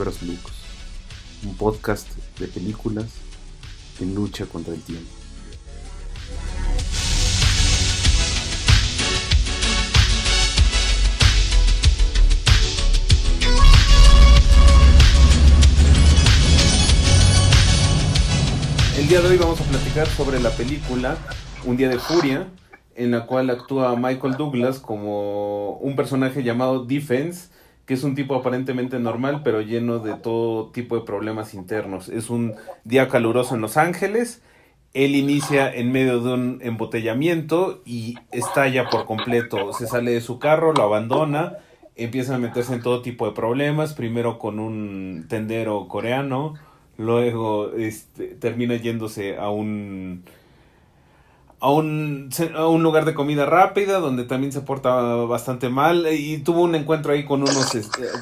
Tenebras Lux, un podcast de películas en lucha contra el tiempo. El día de hoy vamos a platicar sobre la película Un Día de Furia, en la cual actúa Michael Douglas como un personaje llamado Defense, que es un tipo aparentemente normal, pero lleno de todo tipo de problemas internos. Es un día caluroso en Los Ángeles. Él inicia en medio de un embotellamiento y estalla por completo. Se sale de su carro, lo abandona, empieza a meterse en todo tipo de problemas, primero con un tendero coreano, luego termina yéndose a un lugar de comida rápida donde también se porta bastante mal y tuvo un encuentro ahí con con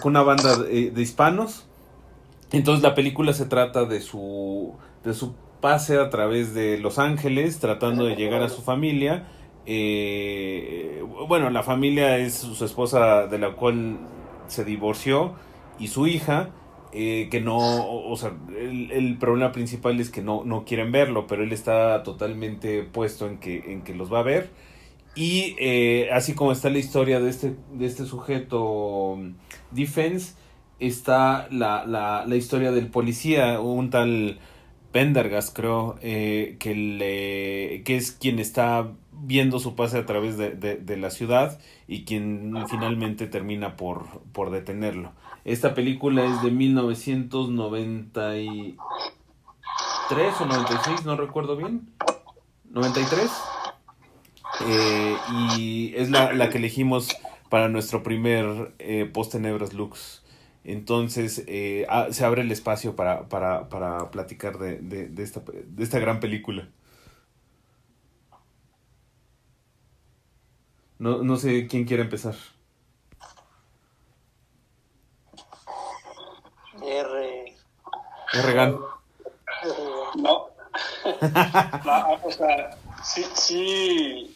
una banda de hispanos. Entonces la película se trata de su pase a través de Los Ángeles, tratando de llegar a su familia. Bueno, la familia es su esposa, de la cual se divorció, y su hija, que no, o sea, el problema principal es que no quieren verlo, pero él está totalmente puesto en que los va a ver. Y así como está la historia de este sujeto, Defense, está la historia del policía, un tal Pendergast, creo, que es quien está viendo su pase a través de la ciudad y quien finalmente termina por detenerlo. Esta película es de 1993 o 96, no recuerdo bien. 93. Y es la que elegimos para nuestro primer Post Tenebras Lux. Entonces se abre el espacio para platicar de esta gran película. No sé quién quiere empezar. Regan. No. No, o sea, sí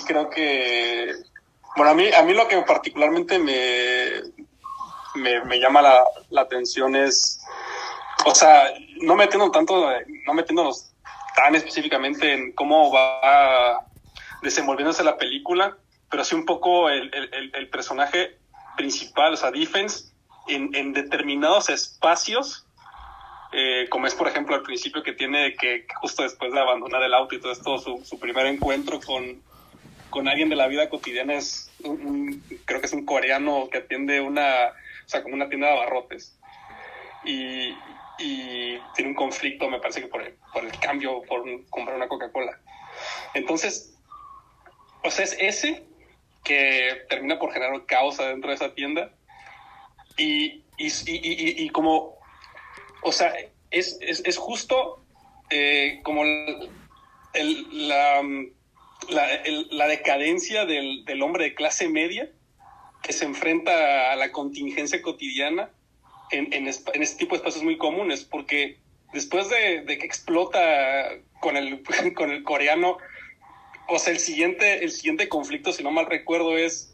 creo que... Bueno, a mí lo que particularmente me llama la atención es... O sea, no metiéndonos tan específicamente en cómo va desenvolviéndose la película, pero sí un poco el personaje principal, o sea, Defense, en determinados espacios, como es por ejemplo al principio que tiene que justo después de abandonar el auto y todo esto, su primer encuentro con alguien de la vida cotidiana es creo que es un coreano que atiende como una tienda de abarrotes y tiene un conflicto, me parece que por el cambio, por comprar una Coca-Cola. Entonces, o sea, es ese que termina por generar caos dentro de esa tienda y como, o sea, es justo como la decadencia del hombre de clase media que se enfrenta a la contingencia cotidiana en este tipo de espacios muy comunes, porque después de que explota con el coreano, o sea, el siguiente conflicto, si no mal recuerdo, es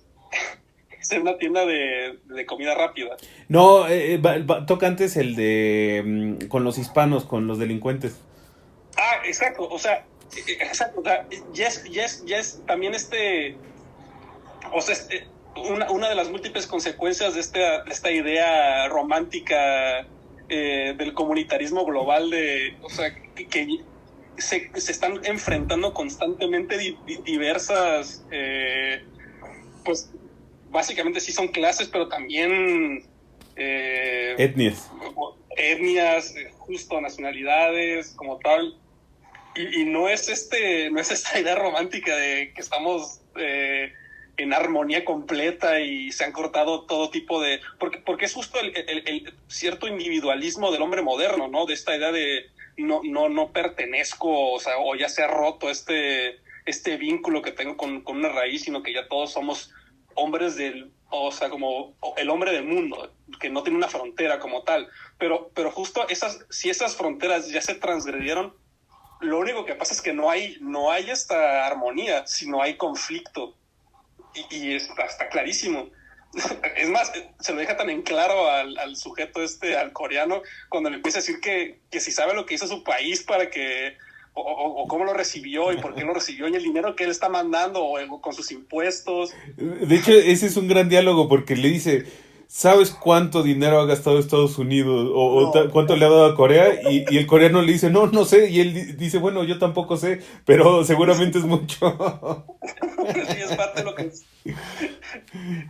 en una tienda de comida rápida. No, toca antes el de con los hispanos, con los delincuentes. Ah, exacto, o sea, ya es también o sea, una de las múltiples consecuencias de esta idea romántica del comunitarismo global, o sea, que se están enfrentando constantemente diversas, pues básicamente sí son clases, pero también Etnias, justo nacionalidades como tal. Y no es esta idea romántica de que estamos en armonía completa y se han cortado todo tipo de... Porque es justo el cierto individualismo del hombre moderno, ¿no? De esta idea de no pertenezco, o sea, o ya se ha roto este vínculo que tengo con una raíz, sino que ya todos somos hombres o sea, como el hombre del mundo, que no tiene una frontera como tal. Pero justo si esas fronteras ya se transgredieron, lo único que pasa es que no hay esta armonía, sino hay conflicto. Y está clarísimo. Es más, se lo deja tan en claro al sujeto al coreano, cuando le empieza a decir que si sabe lo que hizo su país para que, o cómo lo recibió y por qué lo recibió, y el dinero que él está mandando, o con sus impuestos. De hecho, ese es un gran diálogo porque le dice, ¿sabes cuánto dinero ha gastado Estados Unidos? ¿Cuánto le ha dado a Corea? Y el coreano le dice, no, no sé. Y él dice, bueno, yo tampoco sé, pero seguramente es mucho. Sí, es parte de lo que es.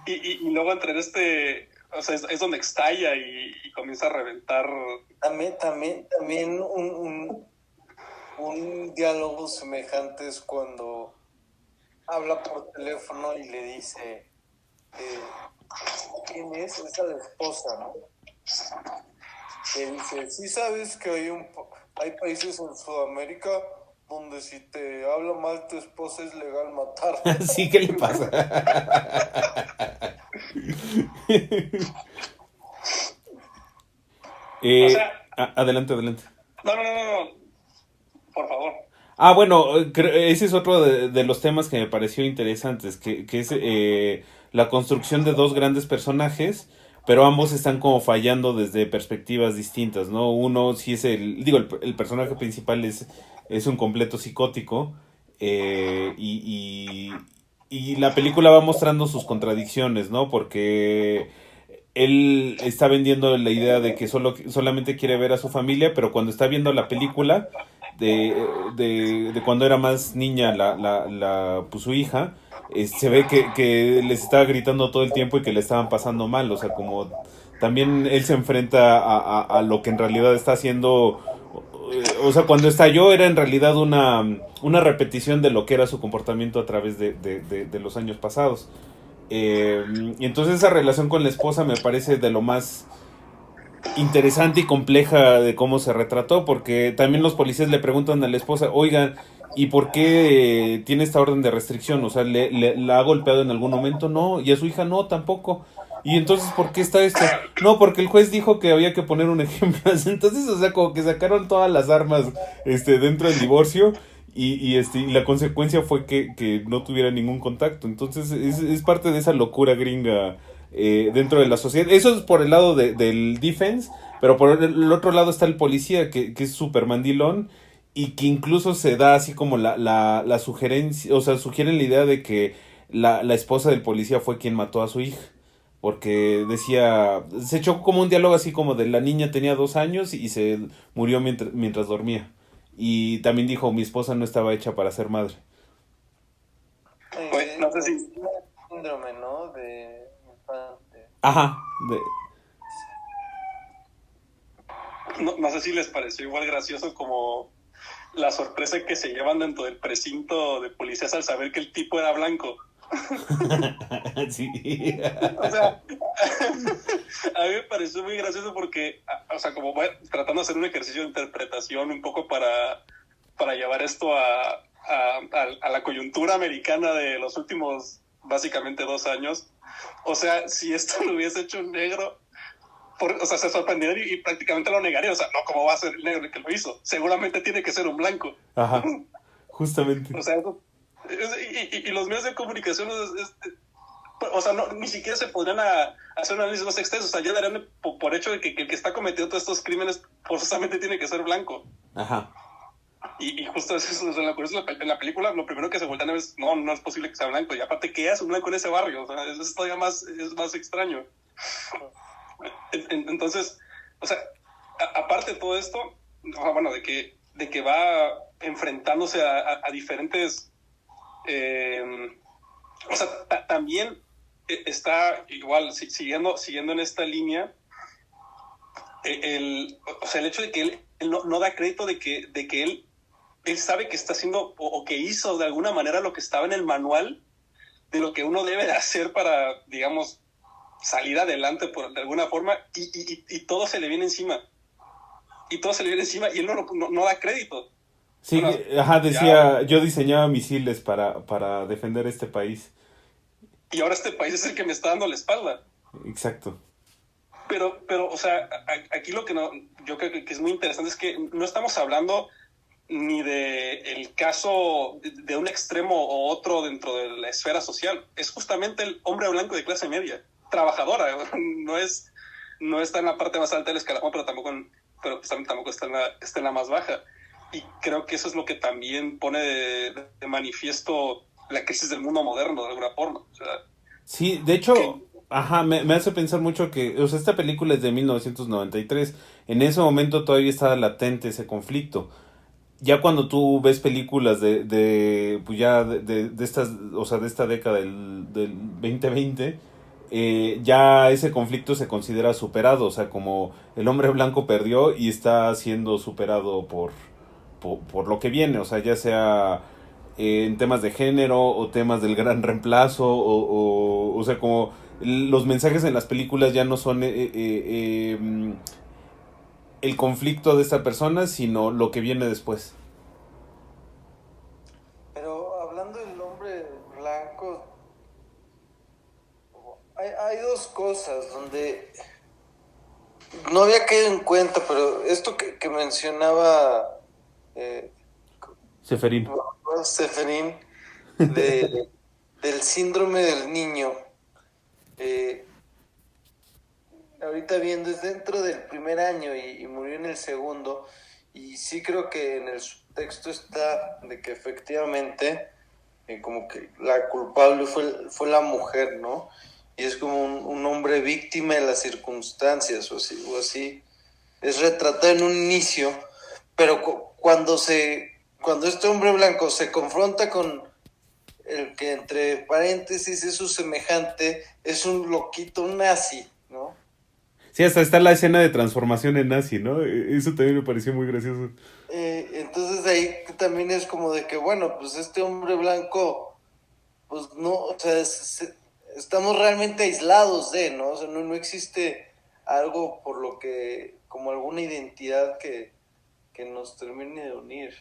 Y luego entre o sea, es donde estalla y comienza a reventar. También un diálogo semejante es cuando habla por teléfono y le dice, ¿quién es? Es a la esposa, ¿no? Le dice, sí sabes que hay países en Sudamérica donde si te habla mal tu esposa es legal matar. Sí, ¿qué le pasa? O sea, adelante. No, por favor. Bueno, ese es otro de los temas que me pareció interesantes, que es la construcción de dos grandes personajes, pero ambos están como fallando desde perspectivas distintas, ¿no? Uno sí es el personaje principal es un completo psicótico, y la película va mostrando sus contradicciones, ¿no? Porque él está vendiendo la idea de que solamente quiere ver a su familia, pero cuando está viendo la película de cuando era más niña pues su hija, se ve que les estaba gritando todo el tiempo y que le estaban pasando mal, o sea, como también él se enfrenta a lo que en realidad está haciendo, o sea, cuando estalló era en realidad una repetición de lo que era su comportamiento a través de los años pasados. Y entonces esa relación con la esposa me parece de lo más interesante y compleja de cómo se retrató, porque también los policías le preguntan a la esposa, oigan, ¿y por qué tiene esta orden de restricción? O sea, ¿la ha golpeado en algún momento? No, y a su hija no, tampoco. Y entonces, ¿por qué está esto? No, porque el juez dijo que había que poner un ejemplo. Entonces, o sea, como que sacaron todas las armas dentro del divorcio, y la consecuencia fue que no tuviera ningún contacto. Entonces, es parte de esa locura gringa dentro de la sociedad. Eso es por el lado del defense, pero por el otro lado está el policía, que es súper mandilón, y que incluso se da así como la sugerencia, o sea, sugieren la idea de que la esposa del policía fue quien mató a su hija. Porque se echó como un diálogo así como de la niña tenía 2 años y se murió mientras dormía. Y también dijo, mi esposa no estaba hecha para ser madre. No sé si... síndrome, ¿no? De infante. Ajá. No sé si les pareció igual gracioso como la sorpresa que se llevan dentro del precinto de policías al saber que el tipo era blanco. Sí. O sea, a mí me pareció muy gracioso porque, o sea, como tratando de hacer un ejercicio de interpretación un poco para llevar esto a la coyuntura americana de los últimos básicamente 2 años. O sea, si esto lo hubiese hecho un negro, o sea, se sorprendería y prácticamente lo negaría. O sea, no, ¿cómo va a ser el negro el que lo hizo? Seguramente tiene que ser un blanco. Ajá, justamente. O sea, eso, y los medios de comunicación, o sea, ni siquiera se podrían hacer un análisis más extenso. O sea, ya darían por hecho de que el que está cometiendo todos estos crímenes forzosamente tiene que ser blanco. Ajá. Y justo eso, en la película lo primero que se voltean es, no es posible que sea blanco. Y aparte, ¿qué hace un blanco en ese barrio? O sea, eso es todavía más extraño. Entonces, o sea, aparte de todo esto, bueno, de que va enfrentándose a diferentes... o sea, también está igual, siguiendo en esta línea, o sea, el hecho de que él no da crédito de que él sabe que está haciendo o que hizo de alguna manera lo que estaba en el manual de lo que uno debe de hacer para, digamos, salir adelante de alguna forma, y todo se le viene encima. Y todo se le viene encima y él no da crédito. Sí, bueno, ajá, decía, yo diseñaba misiles para defender este país. Y ahora este país es el que me está dando la espalda. Exacto. Pero o sea, aquí lo que yo creo que es muy interesante es que no estamos hablando ni de el caso de un extremo o otro dentro de la esfera social. Es justamente el hombre blanco de clase media. trabajadora, no está en la parte más alta del escalafón, pero pues tampoco está en la más baja. Y creo que eso es lo que también pone de manifiesto la crisis del mundo moderno, de alguna forma. O sea, Sí, de que, hecho, ajá, me hace pensar mucho que, o sea, esta película es de 1993. En ese momento todavía estaba latente ese conflicto. Ya cuando tú ves películas pues ya de estas, o sea, de esta década del 2020, ya ese conflicto se considera superado, o sea, como el hombre blanco perdió y está siendo superado por lo que viene, o sea, ya sea en temas de género o temas del gran reemplazo, o sea, como los mensajes en las películas ya no son el conflicto de esta persona, sino lo que viene después. Pero hablando del hombre blanco, hay dos cosas donde no había caído en cuenta, pero esto que mencionaba eh, Seferín. Seferín del síndrome del niño, eh, ahorita viendo es dentro del primer año y murió en el segundo, y sí creo que en el subtexto está de que efectivamente como que la culpable fue la mujer, ¿no? Y es como un hombre víctima de las circunstancias o así. Es retratado en un inicio, pero cuando este hombre blanco se confronta con el que entre paréntesis es su semejante, es un loquito, un nazi, ¿no? Sí, hasta está la escena de transformación en nazi, ¿no? Eso también me pareció muy gracioso. Entonces ahí también es como de que, bueno, pues este hombre blanco, pues no, o sea, estamos realmente aislados de, ¿no? O sea, no existe algo por lo que, como alguna identidad que nos termine de unir.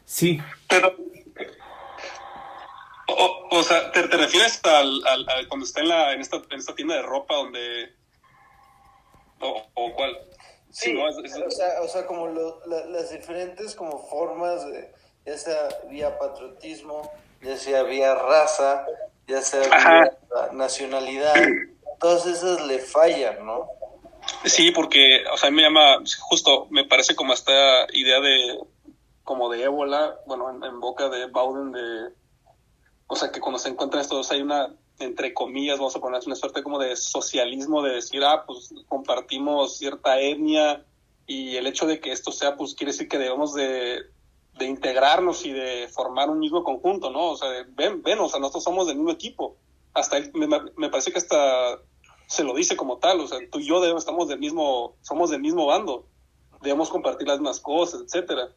Sí, pero, o sea, ¿te refieres al cuando está en esta tienda de ropa donde, o cuál? Sí, Sí, no, o sea como las diferentes como formas de, ya sea vía patriotismo, ya sea vía raza, ya sea ajá. vía nacionalidad, todas esas le fallan, ¿no? Sí, porque, o sea, justo, me parece como esta idea como de ébola, bueno, en boca de Bowden, o sea, que cuando se encuentran estos dos hay entre comillas, vamos a poner una suerte como de socialismo, de decir, pues compartimos cierta etnia, y el hecho de que esto sea, pues quiere decir que debemos de integrarnos y de formar un mismo conjunto, ¿no? O sea, ven, o sea, nosotros somos del mismo equipo. Hasta me parece que hasta se lo dice como tal, o sea, tú y yo somos del mismo bando, debemos compartir las mismas cosas, etcétera.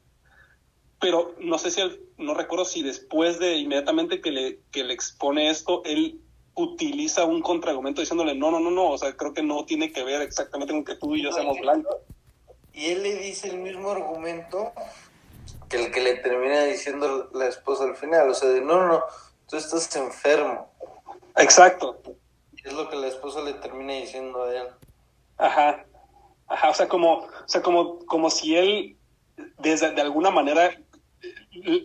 Pero no sé no recuerdo si después de inmediatamente que le expone esto, él utiliza un contraargumento diciéndole, no, o sea, creo que no tiene que ver exactamente con que tú y yo seamos blancos. Y él le dice el mismo argumento que el que le termina diciendo la esposa al final, o sea, de no, tú estás enfermo. Exacto. Y es lo que la esposa le termina diciendo a él. Ajá, o sea, como si él, de alguna manera,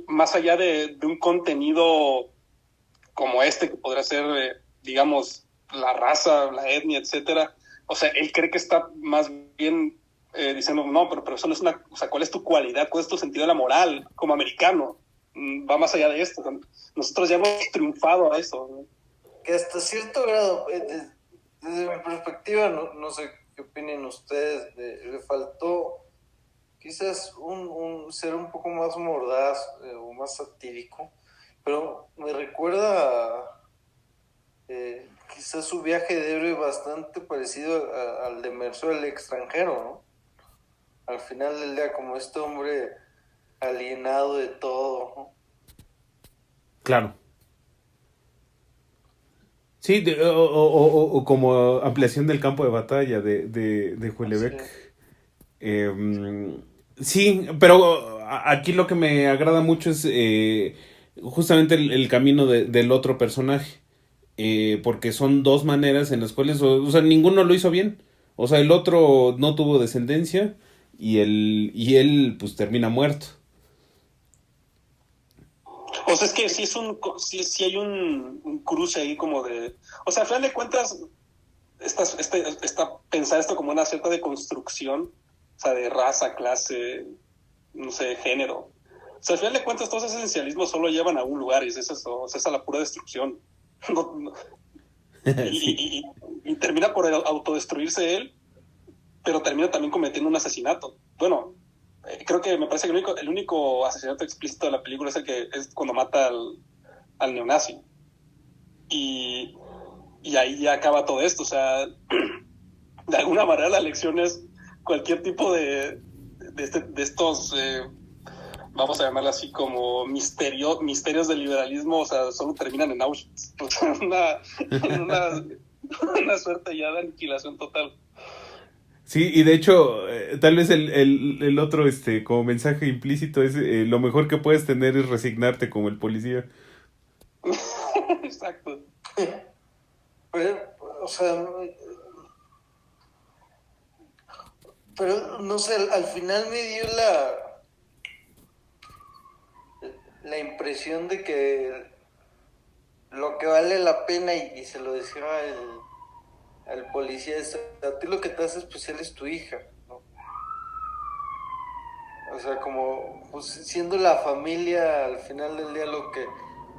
más allá de un contenido como este, que podría ser, digamos, la raza, la etnia, etcétera, o sea, él cree que está más bien diciendo, no, pero eso no es o sea, ¿cuál es tu cualidad? ¿Cuál es tu sentido de la moral como americano? Va más allá de esto. Nosotros ya hemos triunfado a eso, ¿no? Que hasta cierto grado, desde mi perspectiva, no sé qué opinen ustedes, le faltó quizás ser un poco más mordaz o más satírico, pero me recuerda quizás su viaje de héroe bastante parecido al de Merceau el extranjero, ¿no? Al final del día, como este hombre alienado de todo, ¿no? claro. Sí, o como ampliación del campo de batalla de Huelebec. Sí. Sí, pero aquí lo que me agrada mucho es justamente el camino del otro personaje. Porque son dos maneras en las cuales, o sea, ninguno lo hizo bien. O sea, el otro no tuvo descendencia y él pues termina muerto. O sea, es que sí hay un cruce ahí como de... O sea, al final de cuentas, pensar esto como una cierta deconstrucción, o sea, de raza, clase, no sé, género. O sea, al final de cuentas, todos esos esencialismos solo llevan a un lugar y es eso, o sea, es a la pura destrucción. Sí. Y termina por autodestruirse él, pero termina también cometiendo un asesinato. Bueno, creo que me parece que el único asesinato explícito de la película es el que es cuando mata al neonazi. Y ahí ya acaba todo esto. O sea, de alguna manera la lección es cualquier tipo de estos, vamos a llamarlo así como misterios del liberalismo, o sea, solo terminan en Auschwitz. O sea, una suerte ya de aniquilación total. Sí, y de hecho, tal vez el otro, como mensaje implícito es lo mejor que puedes tener es resignarte como el policía. Exacto. Pero, o sea, pero no sé, al final me dio la impresión de que lo que vale la pena, y se lo decía al policía, es a ti lo que te hace especial es tu hija, ¿no? O sea, como pues, siendo la familia al final del día lo que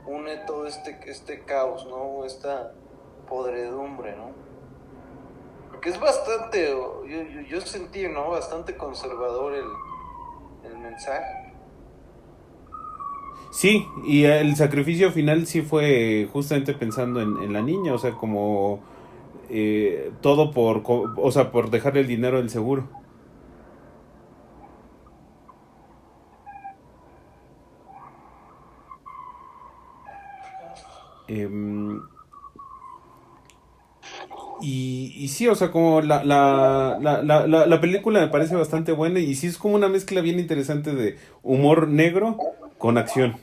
une todo este caos, ¿no? Esta podredumbre, ¿no? Porque es bastante, yo sentí, ¿no? Bastante conservador el mensaje. Sí, y el sacrificio final sí fue justamente pensando en la niña, o sea, como todo o sea, por dejar el dinero del seguro. Em, y sí, o sea, como la película me parece bastante buena y sí es como una mezcla bien interesante de humor negro con acción.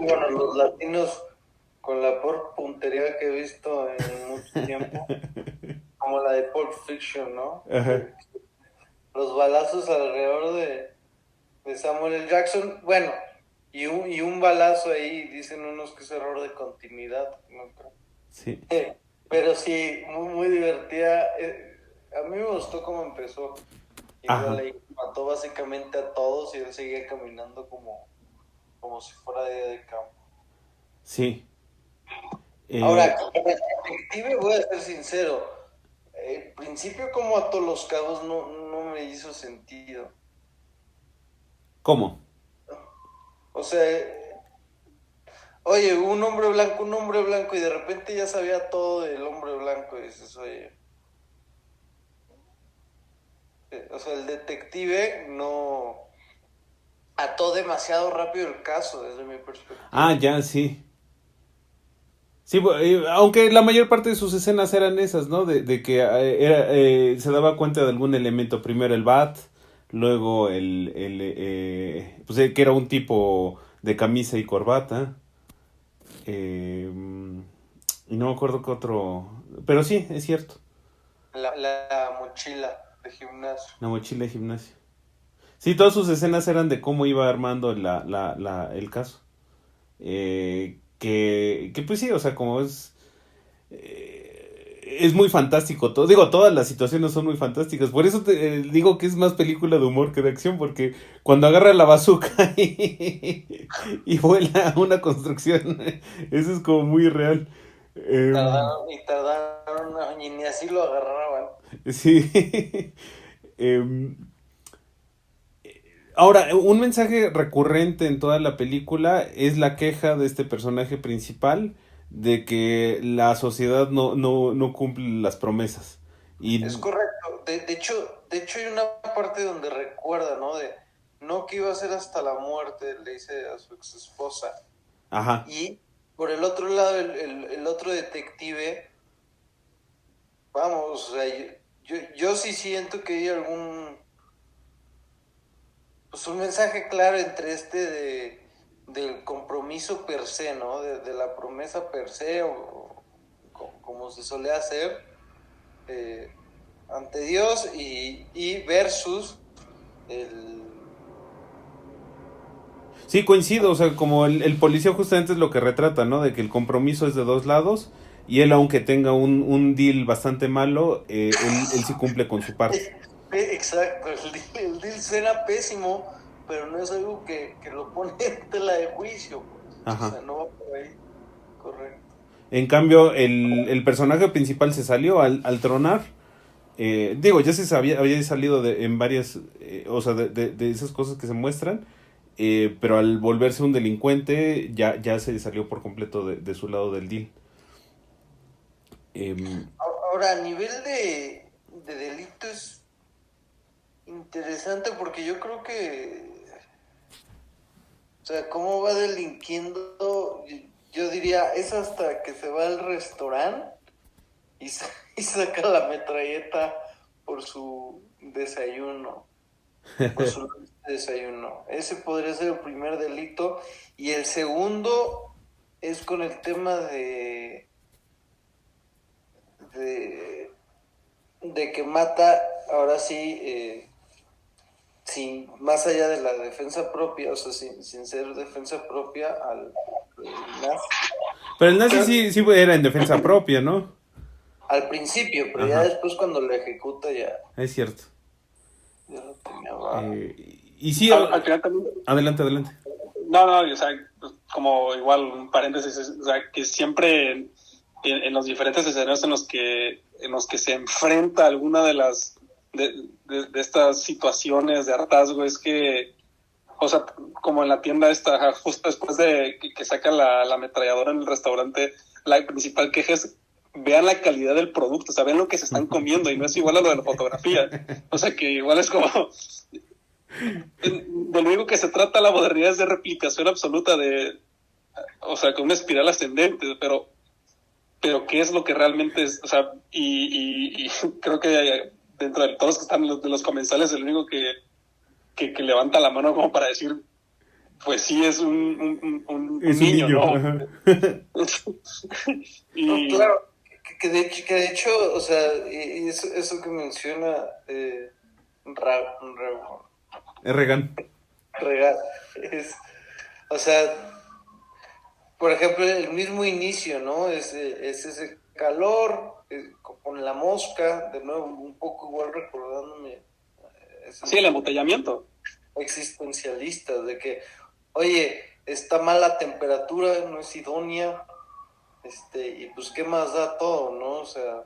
Bueno, los latinos con la peor puntería que he visto en mucho tiempo, como la de Pulp Fiction, ¿no? Ajá. Los balazos alrededor de Samuel L. Jackson, bueno, y un balazo ahí, dicen unos que es error de continuidad, no creo. Sí. Pero sí, muy, muy divertida. A mí me gustó cómo empezó. Igual Ajá. ahí mató básicamente a todos y él seguía caminando como si fuera de campo. Sí. Ahora, como detective voy a ser sincero. El principio como ató los cabos no me hizo sentido. ¿Cómo? O sea, oye, un hombre blanco y de repente ya sabía todo del hombre blanco y dices, oye, o sea, el detective no ató demasiado rápido el caso desde mi Ah, perspectiva. ya, sí. Sí, aunque la mayor parte de sus escenas eran esas, ¿no? De que se daba cuenta de algún elemento. Primero el bat, luego pues que era un tipo de camisa y corbata. eh, y no me acuerdo qué otro. Pero sí, es cierto. La mochila de gimnasio. La mochila de gimnasio. Sí, todas sus escenas eran de cómo iba armando el caso. Que pues sí, o sea, como es muy fantástico todo. Digo, todas las situaciones son muy fantásticas. Por eso te digo que es más película de humor que de acción. Porque cuando agarra la bazooka y vuela a una construcción, eso es como muy real. Tardaron, y ni así lo agarraban. Sí. Em, Ahora, un mensaje recurrente en toda la película es la queja de este personaje principal de que la sociedad no cumple las promesas. Es Y, correcto. De hecho hay una parte donde recuerda, ¿no? No que iba a ser hasta la muerte, le dice a su ex esposa. ajá, Y por el otro lado, el otro detective, vamos, o sea, yo sí siento que hay pues un mensaje claro entre del compromiso per se, ¿no? De la promesa per se, o como se suele hacer, eh, ante Dios y versus el, Sí, coincido, o sea, como el policía justamente es lo que retrata, ¿no? De que el compromiso es de dos lados y él, aunque tenga un deal bastante malo, él sí cumple con su parte. Exacto, el deal suena pésimo, pero no es algo que lo pone en tela de juicio, pues. O Ajá. sea, no va por ahí, correcto. En cambio, el personaje principal se salió al tronar. Digo, ya se sabía, había salido en varias, o sea, de esas cosas que se muestran, pero al volverse un delincuente ya se salió por completo de su lado del deal. Em, Ahora, a nivel de delito es interesante porque yo creo que, o sea, cómo va delinquiendo, yo diría, es hasta que se va al restaurante y, y saca la metralleta por su desayuno, por su desayuno. Ese podría ser el primer delito. Y el segundo es con el tema de que mata, ahora sí, sin, más allá de la defensa propia, o sea, sin ser defensa propia al nazi. pero el nazi sí era en defensa propia, ¿no? Al principio, pero Ajá. ya después cuando lo ejecuta ya Es cierto. lo tenía bajo. Y sí, Al final también, adelante. no, o sea, pues, como igual un paréntesis, o sea, que siempre en los diferentes escenarios en los que se enfrenta alguna de las de estas situaciones de hartazgo es que, o sea, como en la tienda esta, justo después de que saca la ametralladora en el restaurante, la principal queja es: vean la calidad del producto, o sea, vean lo que se están comiendo, y no es igual a lo de la fotografía. O sea, que igual es como... De lo único que se trata la modernidad es de replicación absoluta o sea, con una espiral ascendente, pero ¿qué es lo que realmente es? O sea, y creo que dentro de todos los que están de los comensales, el único que levanta la mano como para decir, pues sí, es un Es niño, ¿no? No, claro, que de hecho, o sea, y eso que menciona Reagan. es, o sea, por ejemplo, el mismo inicio, ¿no? Es ese calor con la mosca, de nuevo, un poco igual recordándome. Sí, el embotellamiento. Existencialistas, de que, oye, está mala temperatura, no es idónea, y pues qué más da todo, ¿no? O sea,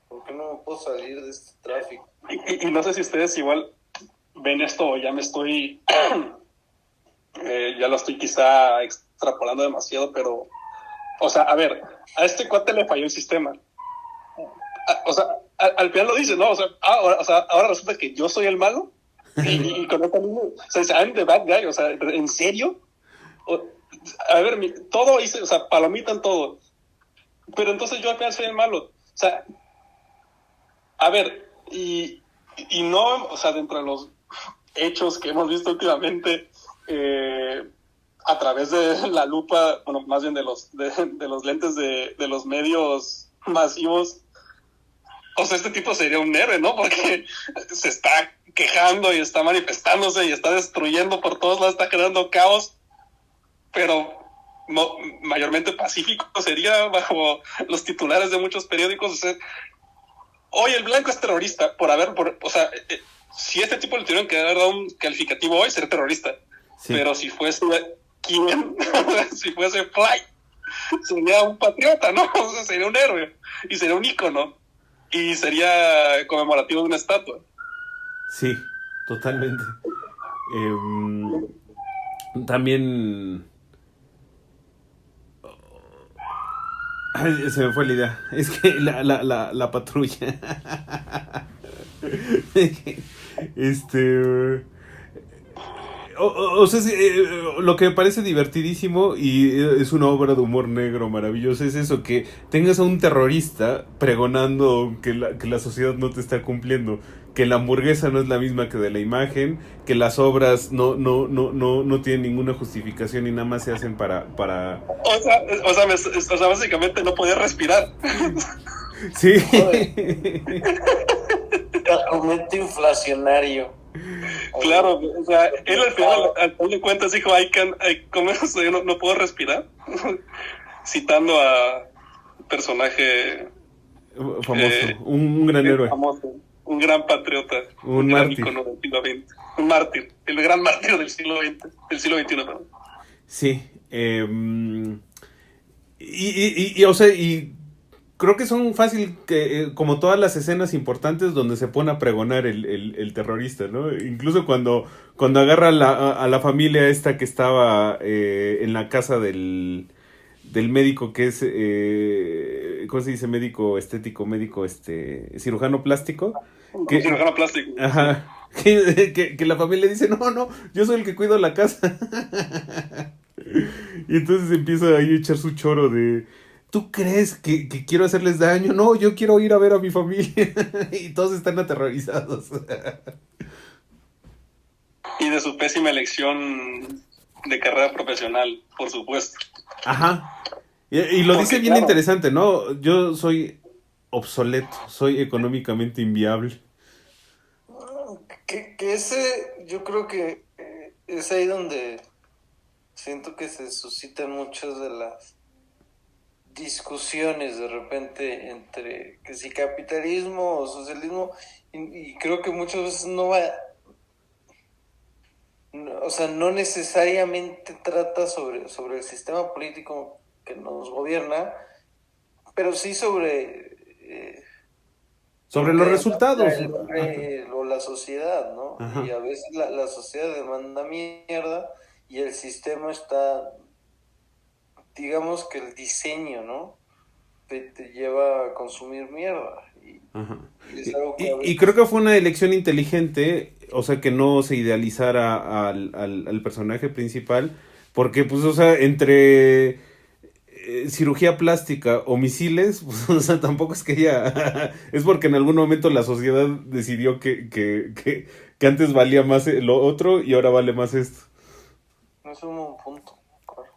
¿por qué no me puedo salir de este tráfico? Y no sé si ustedes igual ven esto o ya me estoy, ya lo estoy quizá extrapolando demasiado, pero, o sea, a ver, a este cuate le falló el sistema. O sea, al final lo dice, ¿no? O sea, ahora resulta que yo soy el malo. Y con esta misma, o sea, I'm the bad guy, o sea, ¿en serio? A ver, todo hice, o sea, palomitan todo. Pero entonces yo al final soy el malo. O sea, a ver, y no, o sea, dentro de los hechos que hemos visto últimamente, a través de la lupa, bueno, más bien de los lentes de los medios masivos, o sea, este tipo sería un héroe, ¿no? Porque se está quejando y está manifestándose y está destruyendo por todos lados, está creando caos, pero no, mayormente pacífico sería bajo los titulares de muchos periódicos. O sea, hoy el blanco es terrorista o sea, si este tipo le tuvieron que haber dado un calificativo hoy, sería terrorista. Sí. Pero si fuese ¿quién? Si fuese Fly, sería un patriota, ¿no? O sea, sería un héroe y sería un ícono. Y sería conmemorativo de una estatua. Sí, totalmente. También... Ay, se me fue la idea. Es que la patrulla. O sea, lo que me parece divertidísimo y es una obra de humor negro maravilloso es eso, que tengas a un terrorista pregonando que la sociedad no te está cumpliendo, que la hamburguesa no es la misma que de la imagen, que las obras no tienen ninguna justificación y nada más se hacen para... O sea, básicamente no podía respirar. Sí. Argumento inflacionario. Claro, o sea, él al final de cuentas dijo, ¿cómo es? Yo no puedo respirar. Citando a un personaje famoso, un gran héroe. Famoso, un gran patriota, un gran mártir. ícono del siglo XX. Un mártir, el gran mártir del siglo XX, del siglo XXI, perdón. Sí. O sea, y creo que son fácil, como todas las escenas importantes donde se pone a pregonar el terrorista, ¿no? Incluso cuando agarra a la familia esta que estaba en la casa del médico que es, ¿cómo se dice? Médico estético, cirujano plástico. Cirujano plástico. Ajá. Que la familia dice, no, yo soy el que cuido la casa. Y entonces empieza ahí a echar su choro de, ¿tú crees que quiero hacerles daño? No, yo quiero ir a ver a mi familia. Y todos están aterrorizados. Y de su pésima elección de carrera profesional, por supuesto. Ajá. Y lo dice bien, claro, interesante, ¿no? Yo soy obsoleto, soy económicamente inviable. Que ese, yo creo que es ahí donde siento que se suscitan muchas de las discusiones de repente entre que si capitalismo o socialismo, y creo que muchas veces no necesariamente trata sobre el sistema político que nos gobierna, pero sí sobre los resultados. O la sociedad, ¿no? Ajá. Y a veces la sociedad demanda mierda y el sistema está, digamos que el diseño, ¿no? Te lleva a consumir mierda. Y creo que fue una elección inteligente, o sea, que no se idealizara al personaje principal, porque, pues, o sea, entre cirugía plástica o misiles, pues, o sea, tampoco es que ella... es porque en algún momento la sociedad decidió que antes valía más lo otro y ahora vale más esto. Es un punto, claro.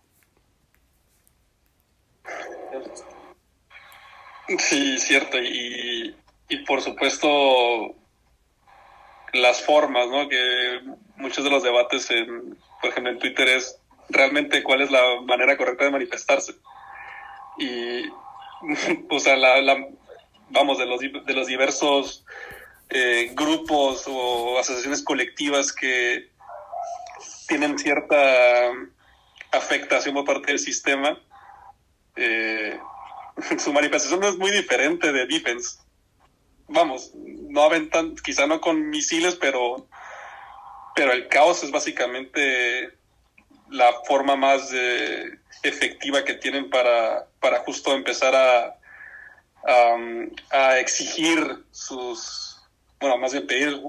Sí, cierto, y por supuesto las formas, ¿no? Que muchos de los debates, por ejemplo, en Twitter es realmente cuál es la manera correcta de manifestarse. Y, o sea, vamos, de los diversos grupos o asociaciones colectivas que tienen cierta afectación por parte del sistema, su manifestación no es muy diferente de Defense. Vamos, no aventan, quizá no con misiles, pero el caos es básicamente la forma más efectiva que tienen para justo empezar a exigir más bien pedir,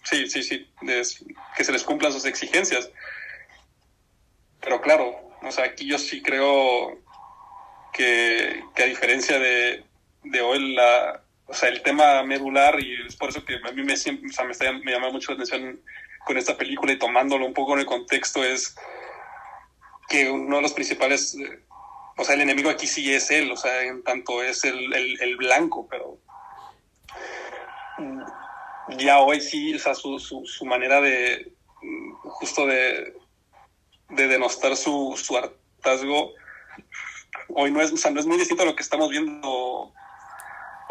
que se les cumplan sus exigencias. Pero claro, o sea, aquí yo sí creo que a diferencia de hoy, el tema medular, y es por eso que a mí me llama mucho la atención con esta película y tomándolo un poco en el contexto, es que uno de los principales, el enemigo aquí sí es él, o sea, en tanto es el blanco, pero ya hoy sí, o sea, su manera de justo de denostar su hartazgo hoy no es muy distinto a lo que estamos viendo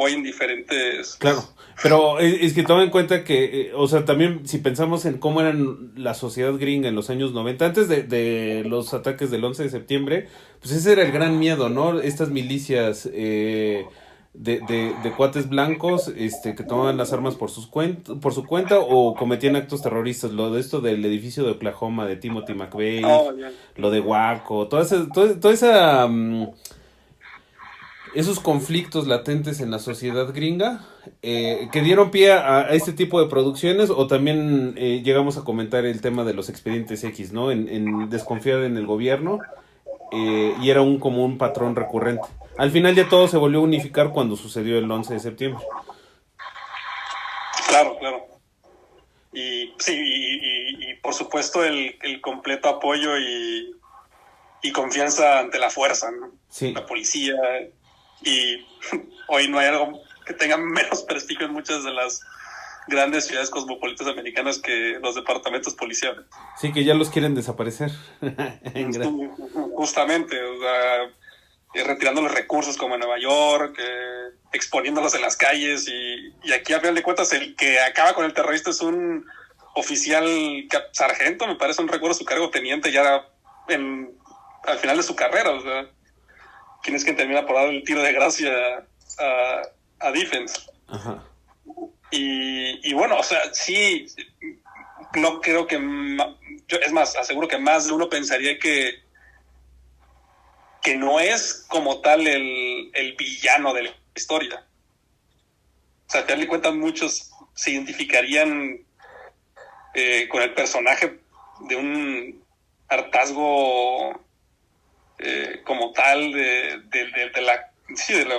hoy en diferentes... Claro, pero es que toma en cuenta que, también si pensamos en cómo eran la sociedad gringa en los años 90, antes de los ataques del 11 de septiembre, pues ese era el gran miedo, ¿no? Estas milicias de cuates blancos que tomaban las armas por su cuenta o cometían actos terroristas. Lo de esto del edificio de Oklahoma de Timothy McVeigh, lo de Waco, toda esa esos conflictos latentes en la sociedad gringa que dieron pie a este tipo de producciones, o también llegamos a comentar el tema de los expedientes X, ¿no? En desconfiar en el gobierno, y era como un patrón recurrente. Al final ya todo se volvió a unificar cuando sucedió el 11 de septiembre. Claro. Y sí, y por supuesto el completo apoyo y confianza ante la fuerza, ¿no? Sí. La policía, y hoy no hay algo que tenga menos prestigio en muchas de las grandes ciudades cosmopolitas americanas que los departamentos policiales. Sí, que ya los quieren desaparecer. Justamente, o sea, retirando los recursos como en Nueva York, exponiéndolos en las calles y aquí a final de cuentas el que acaba con el terrorista es un oficial sargento, me parece, no recuerdo su cargo, teniente ya al final de su carrera, o sea, quien es quien termina por dar el tiro de gracia a Defense. Ajá. Y bueno, o sea, sí, no creo que es más, aseguro que más de uno pensaría que no es como tal el villano de la historia. O sea, a final de cuentas muchos se identificarían con el personaje de un hartazgo como tal de la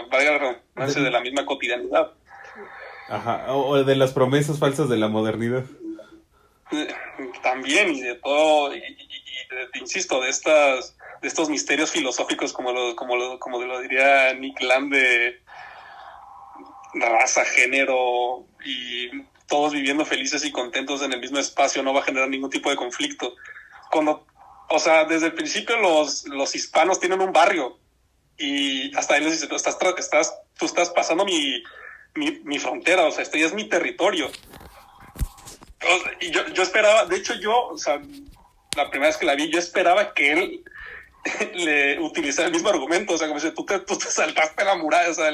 valga la redundancia, de la misma cotidianidad. Ajá, o de las promesas falsas de la modernidad. También, y de todo, insisto, de estos misterios filosóficos como lo diría Nick Land, de raza, género, y todos viviendo felices y contentos en el mismo espacio no va a generar ningún tipo de conflicto. O sea, desde el principio los hispanos tienen un barrio y hasta ahí les dicen, tú estás pasando mi frontera, o sea, este ya es mi territorio. Y yo esperaba, de hecho o sea, la primera vez que la vi, yo esperaba que él le utilizara el mismo argumento, o sea, como dice, tú te saltaste la muralla, o sea,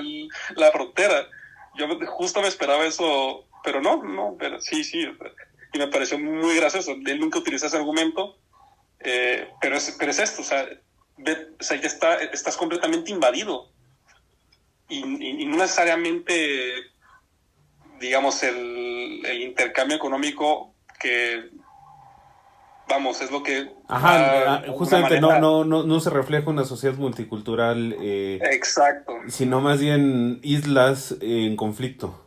la frontera. Yo justo me esperaba eso, pero no, pero sí, y me pareció muy gracioso. Él nunca utilizó ese argumento, pero es esto, o sea, ya estás completamente invadido y no necesariamente, digamos, el intercambio económico que, vamos, es lo que... Ajá, justamente no se refleja una sociedad multicultural, exacto, sino más bien islas en conflicto.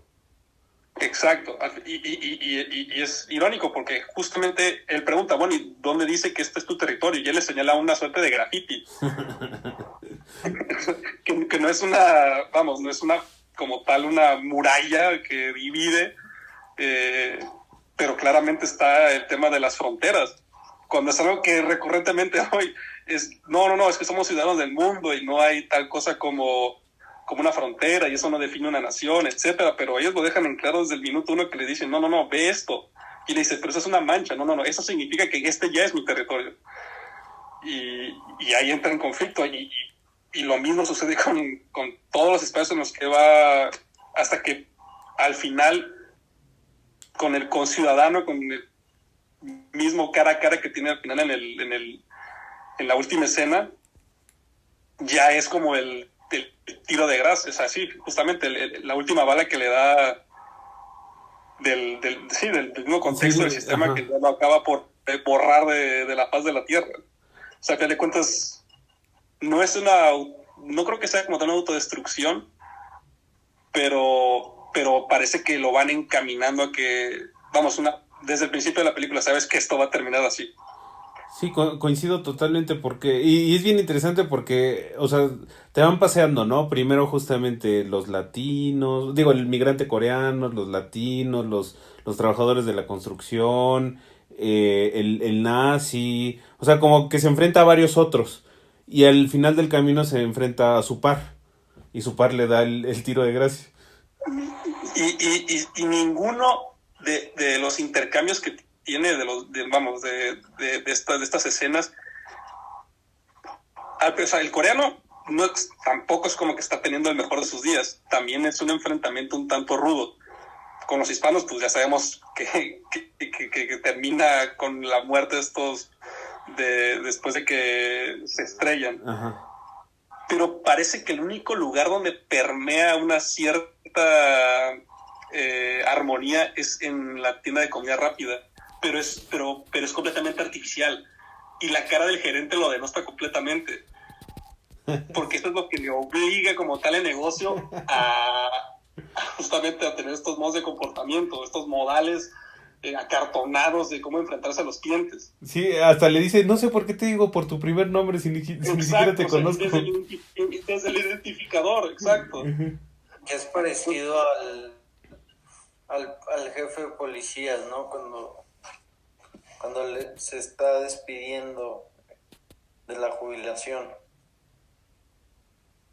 Exacto, y es irónico porque justamente él pregunta, bueno, ¿y dónde dice que este es tu territorio? Y él le señala una suerte de graffiti. que no es no es como tal una muralla que divide, pero claramente está el tema de las fronteras. Cuando es algo que recurrentemente hoy es, no, es que somos ciudadanos del mundo y no hay tal cosa como una frontera y eso no define una nación, etcétera, pero ellos lo dejan en claro desde el minuto uno que le dicen, no, ve esto. Y le dice, pero eso es una mancha, no, eso significa que este ya es mi territorio. Y ahí entra en conflicto y lo mismo sucede con todos los espacios en los que va, hasta que al final con el conciudadano, con el mismo cara a cara que tiene al final en la última escena, ya es como el tiro de gracia, o sea, sí, justamente la última bala que le da del mismo contexto del sistema, ajá, que ya lo acaba por borrar de la faz de la tierra. O sea, que de cuentas no creo que sea como tal una autodestrucción, pero parece que lo van encaminando a que, vamos, desde el principio de la película sabes que esto va a terminar así. Sí, coincido totalmente porque, y es bien interesante porque, o sea, te van paseando, ¿no? Primero justamente los latinos, el migrante coreano, los latinos, los trabajadores de la construcción, el nazi, o sea, como que se enfrenta a varios otros, y al final del camino se enfrenta a su par, y su par le da el tiro de gracia. Y ninguno de los intercambios que tiene de estas escenas, o sea, el coreano tampoco es como que está teniendo el mejor de sus días, también es un enfrentamiento un tanto rudo. Con los hispanos pues ya sabemos que termina con la muerte de estos después de que se estrellan. Ajá. Pero parece que el único lugar donde permea una cierta armonía es en la tienda de comida rápida, pero es completamente artificial y la cara del gerente lo denota completamente, porque esto es lo que le obliga como tal el negocio justamente a tener estos modos de comportamiento, estos modales acartonados de cómo enfrentarse a los clientes. Sí, hasta le dice, no sé por qué te digo por tu primer nombre si ni siquiera te conozco. Desde el identificador, exacto. Es parecido al jefe de policías, ¿no? Cuando se está despidiendo de la jubilación.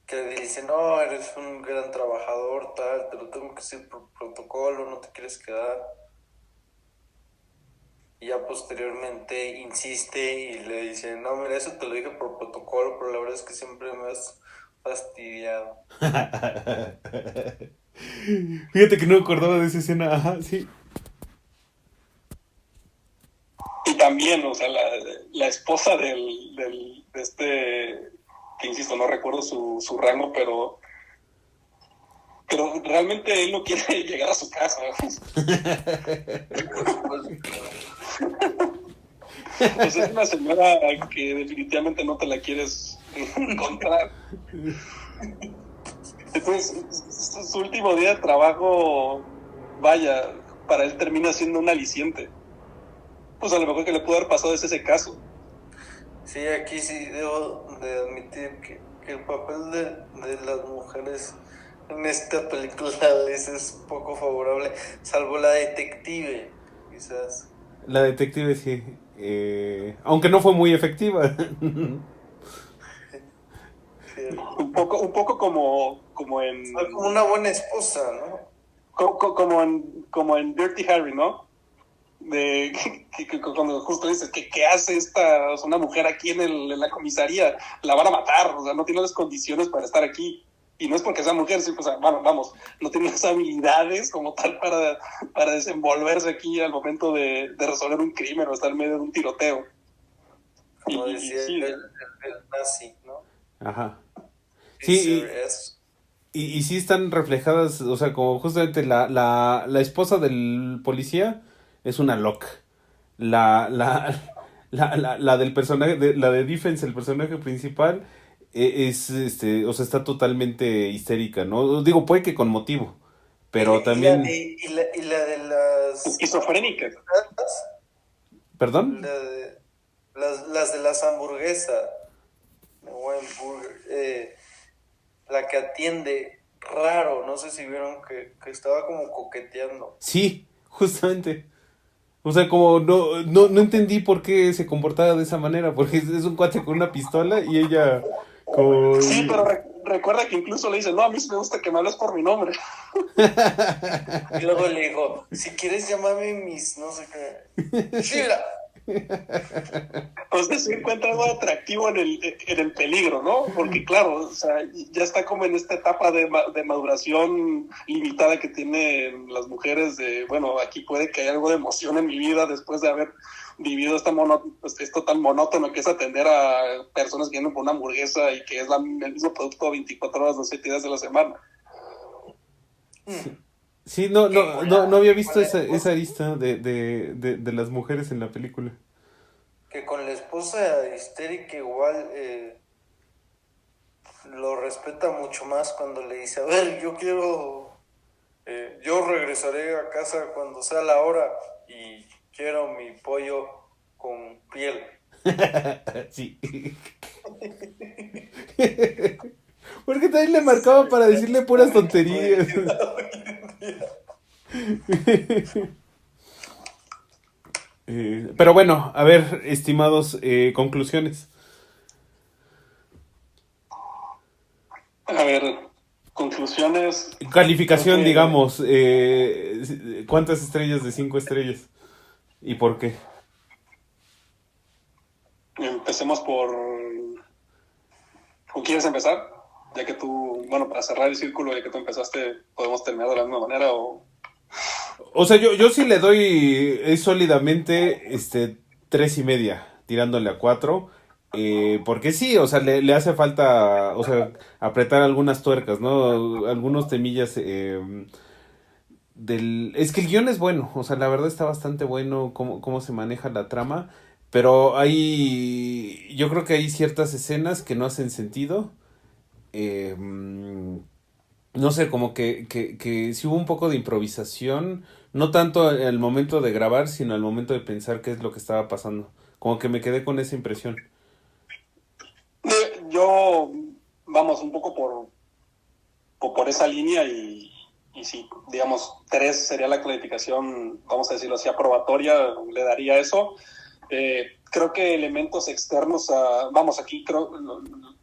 Que le dice, no, eres un gran trabajador, tal, te lo tengo que decir por protocolo, no te quieres quedar. Y ya posteriormente insiste y le dice, no, mira, eso te lo dije por protocolo, pero la verdad es que siempre me has fastidiado. Fíjate que no me acordaba de esa escena, ajá, sí. Y también, o sea, la esposa de este, que insisto, no recuerdo su rango, pero realmente él no quiere llegar a su casa. Pues es una señora que definitivamente no te la quieres encontrar. Entonces, su último día de trabajo, vaya, para él termina siendo un aliciente. Pues a lo mejor que le pudo haber pasado es ese caso. Sí, aquí sí debo de admitir que el papel de las mujeres en esta película les es poco favorable, salvo la detective, quizás. La detective sí. Aunque no fue muy efectiva. Un poco como en... Fue como una buena esposa, ¿no? Como en Dirty Harry, ¿no? Cuando justo dices, ¿qué hace una mujer aquí en la comisaría? La van a matar, o sea, no tiene las condiciones para estar aquí. Y no es porque sea mujer, sí, pues, bueno, vamos, no tiene las habilidades como tal para desenvolverse aquí al momento de resolver un crimen o estar en medio de un tiroteo. Como decía sí. el nazi, ¿no? Ajá. Sí, y sí están reflejadas, o sea, como justamente la esposa del policía es una loca. La del personaje, la de Defense, el personaje principal, es, o sea, está totalmente histérica, ¿no? Digo, puede que con motivo, pero también... Y la de las... Esquizofrénica. ¿Perdón? Las de las hamburguesas. La que atiende raro, no sé si vieron que estaba como coqueteando. Sí, justamente. O sea, como no entendí por qué se comportaba de esa manera, porque es un cuate con una pistola y ella con... Sí, pero recuerda que incluso le dice, no, a mí sí me gusta que me hables por mi nombre. Y luego le dijo, si quieres llamarme mis, no sé qué, Sheila. Pues se encuentra algo atractivo en el peligro, ¿no? Porque claro, o sea, ya está como en esta etapa de maduración limitada que tienen las mujeres de, bueno, aquí puede que haya algo de emoción en mi vida después de haber vivido esto tan monótono que es atender a personas que vienen por una hamburguesa y que es el mismo producto 24 horas, los 7 días de la semana. Sí, no había visto esa lista de las mujeres en la película. Que con la esposa histérica igual lo respeta mucho más cuando le dice, a ver, yo regresaré a casa cuando sea la hora y quiero mi pollo con piel. Sí. Porque también le marcaba para decirle puras tonterías. Pero bueno, a ver, estimados, conclusiones. A ver, conclusiones. Calificación, digamos, ¿cuántas estrellas de 5 estrellas? ¿Y por qué? Empecemos ¿Con quieres empezar? Ya que tú, bueno, para cerrar el círculo, ya que tú empezaste, ¿podemos terminar de la misma manera O sea, yo sí le doy sólidamente 3.5, tirándole a 4. Porque sí, o sea, le hace falta, o sea, apretar algunas tuercas, ¿no? Algunos temillas Es que el guión es bueno, o sea, la verdad está bastante bueno cómo se maneja la trama, pero yo creo que hay ciertas escenas que no hacen sentido. No sé, como que sí hubo un poco de improvisación, no tanto al momento de grabar, sino al momento de pensar qué es lo que estaba pasando. Como que me quedé con esa impresión. Yo, vamos, un poco por esa línea y sí, digamos, 3 sería la calificación, vamos a decirlo así, aprobatoria, le daría eso. Creo que elementos externos vamos, aquí creo,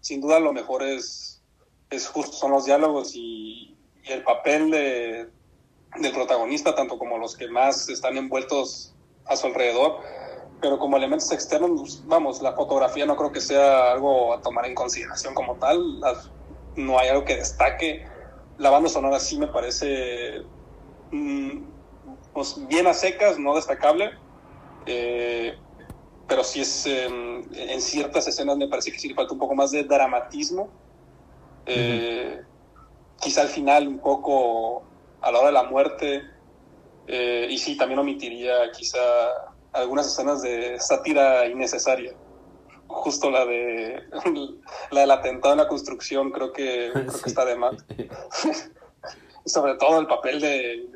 sin duda lo mejor es justo, son los diálogos y el papel del protagonista, tanto como los que más están envueltos a su alrededor, pero como elementos externos, pues, vamos, la fotografía no creo que sea algo a tomar en consideración como tal, no hay algo que destaque. La banda sonora sí me parece pues bien a secas, no destacable, pero sí es en ciertas escenas me parece que sí le falta un poco más de dramatismo. Quizá al final un poco a la hora de la muerte, y sí, también omitiría quizá algunas escenas de sátira innecesaria. Justo la del atentado en la construcción creo que está de más. Sobre todo el papel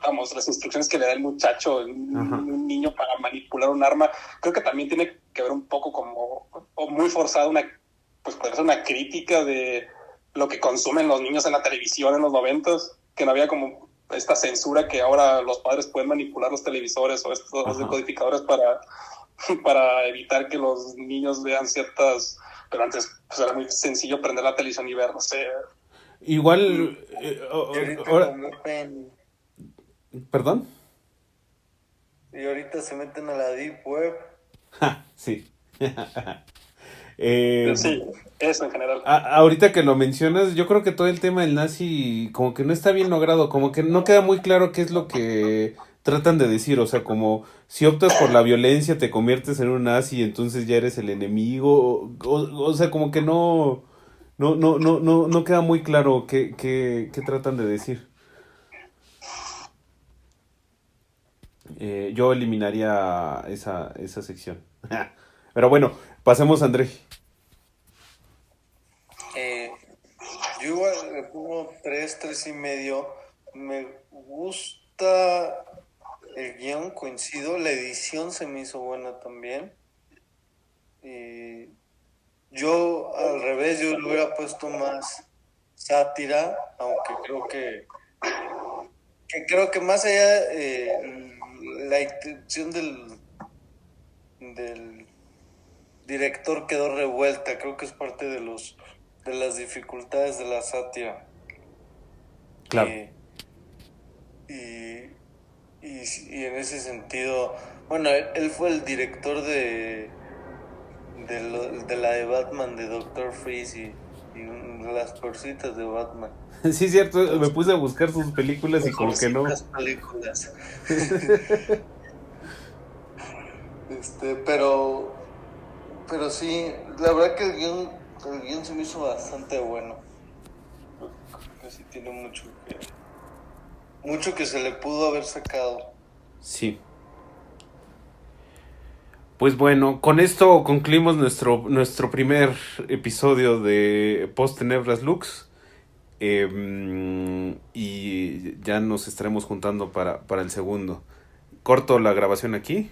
vamos, las instrucciones que le da el muchacho, un niño para manipular un arma, creo que también tiene que ver un poco o muy forzada pues puede ser una crítica de lo que consumen los niños en la televisión en los 90s, que no había como esta censura que ahora los padres pueden manipular los televisores o estos decodificadores para evitar que los niños vean ciertas, pero antes pues era muy sencillo prender la televisión y ver, no sé. Igual ahora, ¿perdón? Y ahorita se meten a la Deep Web. Sí. Sí, eso en general. Ahorita que lo mencionas, yo creo que todo el tema del nazi como que no está bien logrado, como que no queda muy claro qué es lo que tratan de decir, o sea, como si optas por la violencia te conviertes en un nazi y entonces ya eres el enemigo, o sea, como que no queda muy claro qué tratan de decir. Yo eliminaría esa sección. Pero bueno, pasemos a André. Yo igual le pongo 3.5. Me gusta el guión, coincido. La edición se me hizo buena también. Y yo, al revés, yo le hubiera puesto más sátira, aunque creo que más allá la intención del director quedó revuelta. Creo que es parte de las dificultades de la sátira. Claro. Y en ese sentido, bueno, él fue el director de la de Batman, de Doctor Freeze y las cositas de Batman. Sí, es cierto, me puse a buscar sus películas y como que no. Películas. Pero sí, la verdad que el guión se me hizo bastante bueno. Creo que sí tiene mucho que se le pudo haber sacado. Sí. Pues bueno, con esto concluimos nuestro primer episodio de Post Tenebras Lux. Y ya nos estaremos juntando para el segundo. Corto la grabación aquí